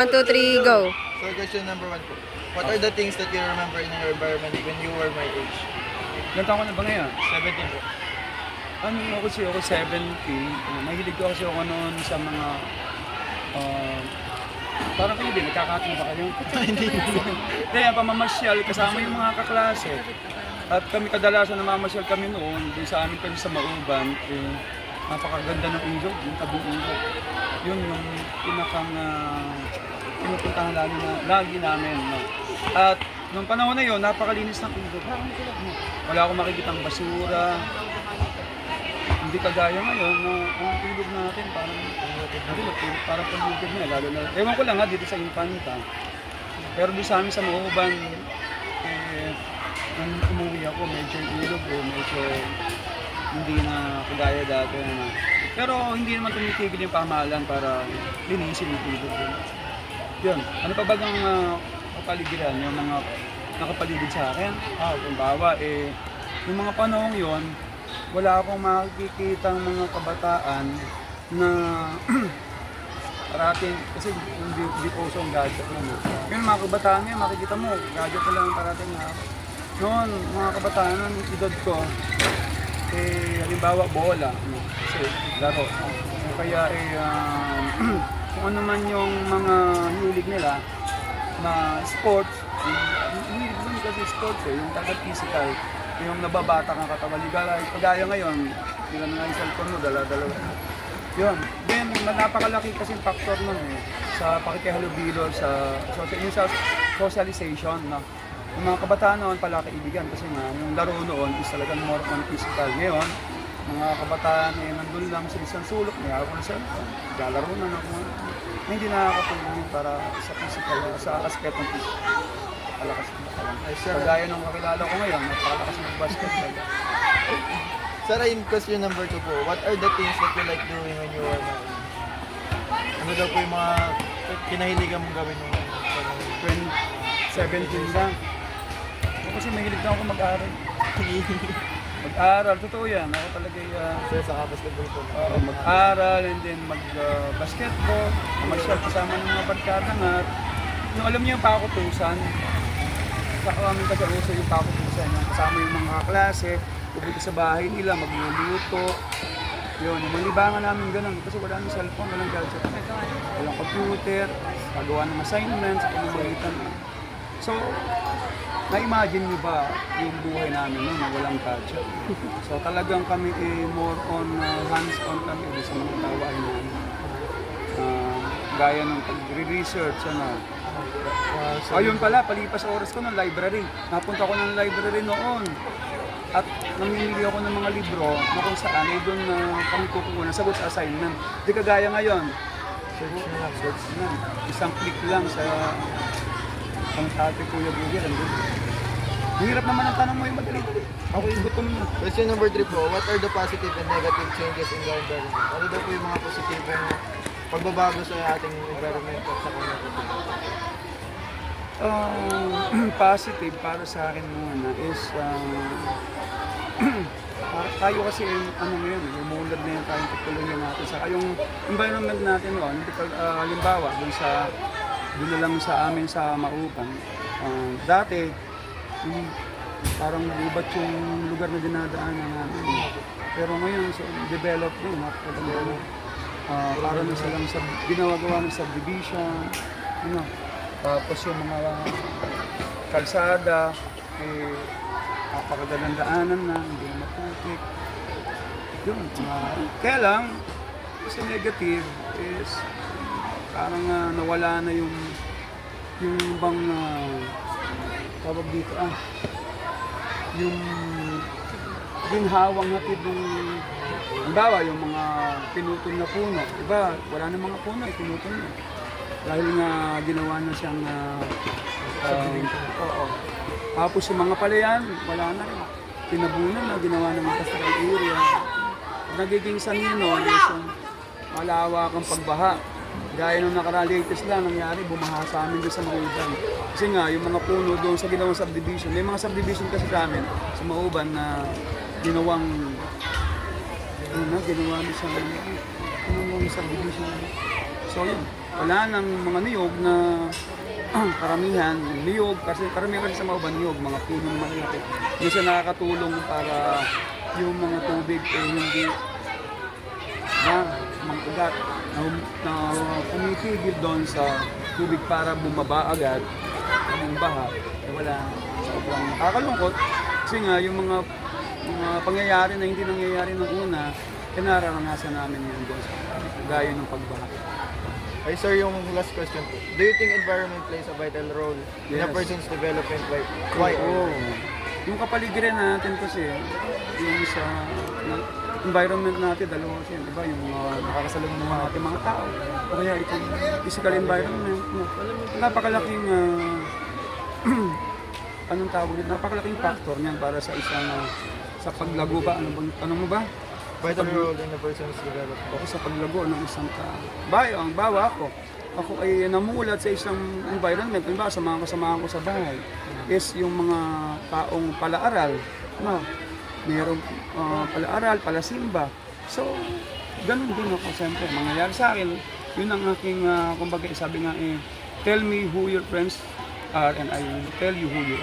1, 2, 3, go. So question number 1 po. What are the things that you remember in your environment when you were my age? Ilan taon ka na ba ngayon? 17 po. Ano ako 70. Mahilig ko kasi ako noon sa mga parang kayo din, nagkakatong ba kayo? Hindi. Kaya pamamasyal kasama yung mga kaklase. At kami kadalasan namamasyal kami noon, doon sa amin kasi sa Mauban, napakaganda ng ilog, yung tabing ilog. Yun yung pinakang pinupuntahan lagi namin. No? At noong panahon na yun, napakalinis ng ilog. Wala akong makikitang basura. Hindi kagaya ngayon, no, ang ilog natin parang palugod na, lalo na. Ewan ko lang ha, dito sa Infanta. Pero doon sa amin sa Mauban, nung umuwi ako, medyo ilog medyo hindi na kagaya dati. Pero hindi naman tumitigil yung pamahalaan para linisin yung ilog. Yun, ano pa ba ang kapaligiran, yung mga nakapaligid sa akin? Kumbawa, yung mga panahong yon, wala akong makikitang mga kabataan na parating, kasi hindi po usong gadget na mo. Yung mga kabataan ngayon, makikita mo, gadget na lang parating na ako. Noon, mga kabataan, noon, edad ko, halimbawa, bola, kasi laro. Kaya, kung ano man yung mga hilig nila na sports, hilig mo kasi sports yung taga-physical, yung nababata kang katawan. Kagaya ngayon, ilan nga yung cellphone mo, dala-dala. Yun. Then, napakalaki kasi yung factor nun sa pakikihalubilo, sa socialization. No? Yung mga kabataan noon pala kaibigan kasi nga, yung laro noon is talagang more on physical. Ngayon, mga kabataan nandun lang sa isang sulok, may ako na cellphone, lalaro na ako. Hindi nakakatulong para sa physical, sa aspect ng physical. Palakas ng katawan. Kagaya nung kakilala ko ngayon, napakalakas ng basketball. Sir, in question number 2 po, what are the things that you like doing when you were my age? Ano daw po yung mga kinahiligan mong gawin nung 17 lang. Kasi mahilig na ako mag-aral. Mag-aral, totoo yan. Ako talaga Sir, sa basketball po. mag-aral and then mag-basketball, mag-shot kasama ng mga barkada nga. Yung alam niyo yung pakutusan, sa kami kasi uso yung pakutusan, kasama yung mga klase, pupunta sa bahay nila, magluluto. Yun, yung malibangan namin ganun kasi wala nang cellphone, walang gadget, walang computer, pagawa ng assignments, pamamagitan. So, na-imagine niyo ba yung buhay namin noon na walang gadget? So talagang kami more on hands-on kami sa mga gawain namin. Gaya ng pag-research, ayun pala, palipas oras ko ng library. Napunta ko ng library noon. At namimili ako ng mga libro na kung saan ay doon kami kukuha ng sagot sa assignment. Di kagaya ngayon. Search na. Isang click lang sa pang-tate Kuya Google. Hirap naman ang tanong mo yung madali-dali. Okay, gutom na. Question number 3 po, what are the positive and negative changes in the environment? Ano daw po yung mga positibong pagbabago sa ating environment at sa negative? Positive para sa akin muna is tayo kasi ngayon, lumulad na yung tayong teknolohiya natin. Saka yung environment natin noon, halimbawa, doon na lang sa amin sa Mauban. Dati, parang gubat yung lugar na dinadaanan namin. Pero ngayon, develop din. Parang na silang ginagawa ng subdivision. Tapos yung mga kalsada, napakagandang daanan na, hindi na maputik. Yun. Kaya lang, sa negative is parang nawala na yung bang tawag dito yung ginhawang hatid ng halimbawa yung mga pinutol na puno, diba? Wala na mga puno, pinutol na dahil nga ginawa na siyang tapos yung mga palayan, wala na rin, pinabunan na, ginawa ng mga pastoral area. Nagiging sanino is malawakang pagbaha. Gaya nung latest lang nangyari, bumaha sa amin doon sa Mauban. Kasi nga, yung mga puno doon sa ginawang subdivision, may mga subdivision kasi sa amin sa Mauban na ginawang ginawa niya sa subdivision. So yun, wala nang mga niyog na karamihan, niyog, kasi karamihan kasi sa Mauban niyog, mga puno ng malaki. Yung siya nakakatulong para yung mga tubig eh hindi na mag-ugat na pumitigil doon sa tubig para bumaba agad ang baha. Eh, wala, sobrang nakakalungkot kasi nga yung mga pangyayari na hindi nangyayari nung una, eh nararanasan namin yun doon sa gaya ng pagbaha. Ay sir, yung last question po. Do you think environment plays a vital role in a Yes. person's development? Why? Oo. Yung kapaligiran natin kasi, yung sa environment natin, dalawa kasi, di ba, yung mga nakakasalubong ng mga ating mga tao. O kaya itong physical environment, napakalaking, anong tawag dito, napakalaking factor niyan para sa isang, sa paglago ba, ano mo ba? Vital role in a person's development. Ako sa paglago ng isang tao. Ang bawa ako ay namulat sa isang environment, diba, sa mga kasamahan ko sa bahay, is yung mga taong palaaral, no? Mayroong palaaral, palasimba. So, ganun din ako, siyempre, mangyayari sa akin, yun ang aking, kumbaga, sabi nga, tell me who your friends are and I will tell you who you are.